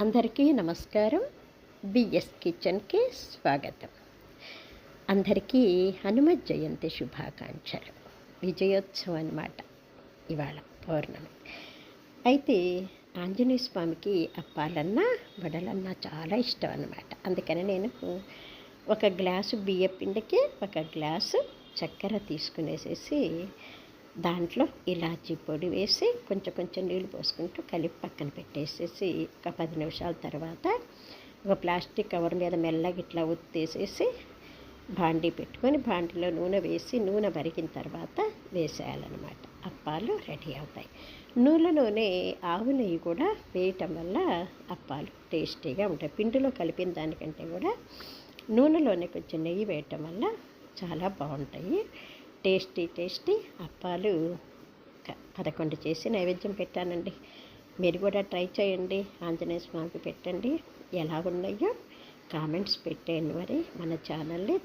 అందరికీ నమస్కారం. బిఎస్ కిచెన్కి స్వాగతం. అందరికీ హనుమత్ జయంతి శుభాకాంక్షలు. విజయోత్సవం అన్నమాట ఇవాళ పౌర్ణమి. అయితే ఆంజనేయ స్వామికి అప్పాలన్నా వడలన్నా చాలా ఇష్టం అన్నమాట. అందుకని నేను ఒక గ్లాసు బియ్య పిండికి ఒక గ్లాసు చక్కెర తీసుకునేసేసి దాంట్లో ఇలాచీ పొడి వేసి కొంచెం కొంచెం నీళ్ళు పోసుకుంటూ కలిపి పక్కన పెట్టేసేసి ఒక 10 నిమిషాల తర్వాత ఒక ప్లాస్టిక్ కవర్ మీద మెల్లగా ఇట్లా ఒత్తేసేసి బాండీ పెట్టుకొని బాండీలో నూనె వేసి నూనె మరిగిన తర్వాత వేసేయాలన్నమాట. అప్పాలు రెడీ అవుతాయి. నూనెలోనే ఆవు నెయ్యి కూడా వేయటం వల్ల అప్పాలు టేస్టీగా ఉంటాయి. పిండిలో కలిపిన దానికంటే కూడా నూనెలోనే కొంచెం నెయ్యి వేయటం వల్ల చాలా బాగుంటాయి. టేస్టీ అప్పాలు 11 చేసి నైవేద్యం పెట్టానండి. మీరు కూడా ట్రై చేయండి. ఆంజనేయ స్వామికి పెట్టండి. ఎలా ఉన్నాయో కామెంట్స్ పెట్టేయండి. మరి మన ఛానల్ని